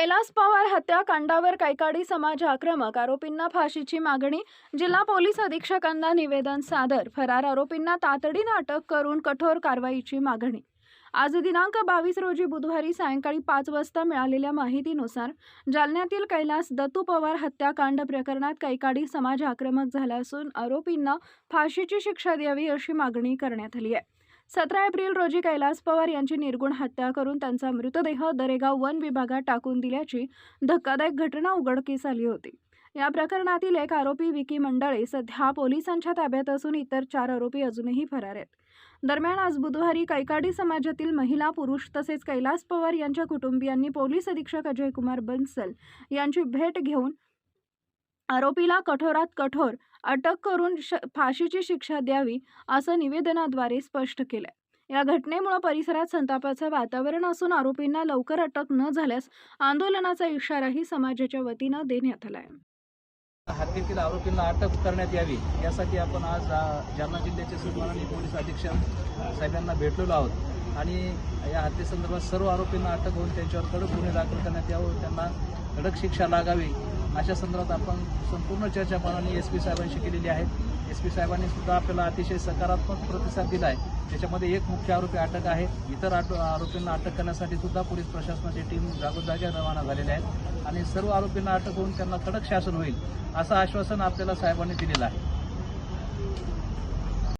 कैलास पवार हत्याकांडावर कैकाडी समाज आक्रमक, आरोपींना फाशीची मागणी. जिल्हा पोलीस अधीक्षकांना निवेदन सादर. फरार आरोपींना तातडीने अटक करून कठोर कारवाईची मागणी. आज दिनांक 22 रोजी बुधवारी सायंकाळी 5 वाजता मिळालेल्या माहितीनुसार जालन्यातील कैलास दत्तू पवार हत्याकांड प्रकरणात कैकाडी समाज आक्रमक झाला असून आरोपींना फाशीची शिक्षा द्यावी अशी मागणी करण्यात आली आहे. 17 एप्रिल रोजी कैलास पवार यांची निर्गुण हत्या करून त्यांचा मृतदेह दरेगाव वन विभागात टाकून दिल्याची धक्कादायक घटना उघडकीस आली होती. या प्रकरणातील एक आरोपी विकी मंडळे सध्या पोलिसांच्या ताब्यात असून इतर 4 आरोपी अजूनही फरार आहेत. दरम्यान आज बुधवारी कैकाडी समाजातील महिला, पुरुष तसेच कैलास पवार यांच्या कुटुंबियांनी पोलीस अधीक्षक अजय कुमार बन्सल यांची भेट घेऊन आरोपीला कठोरात कठोर अटक करून फाशीची शिक्षा द्यावी असं निवेदनाद्वारे स्पष्ट केलंय. या घटनेमुळे परिसरात संतापाचं वातावरण असून आरोपींना लवकर अटक न झाल्यास आंदोलनाचा इशाराही समाजाच्या वतीनं देण्यात आलाय. हत्येतील आरोपींना अटक करण्यात यावी यासाठी आपण आज जालना जिल्ह्याचे सन्माननीय पोलीस अधीक्षक साहेबांना भेटलेलो आहोत आणि या हत्येसंदर्भात सर्व आरोपींना अटक होऊन त्यांच्यावर कडक गुन्हे दाखल करण्यात यावं, त्यांना कडक शिक्षा लागावी अशा संदर्भात आपण संपूर्ण चर्चा माननीय SP साहेबांशी केलेली आहे. SP साहेबांनी सुद्धा आपल्याला अतिशय सकारात्मक प्रतिसाद दिला आहे. त्याच्यामध्ये एक मुख्य आरोपी अटक आहे. इतर आरोपींना अटक करण्यासाठी सुद्धा पोलीस प्रशासनाची टीम जागोजागी रवाना झालेली आहे आणि सर्व आरोपींना अटक होऊन त्यांना कडक शासन होईल असं आश्वासन आपल्याला साहेबांनी दिलेलं आहे.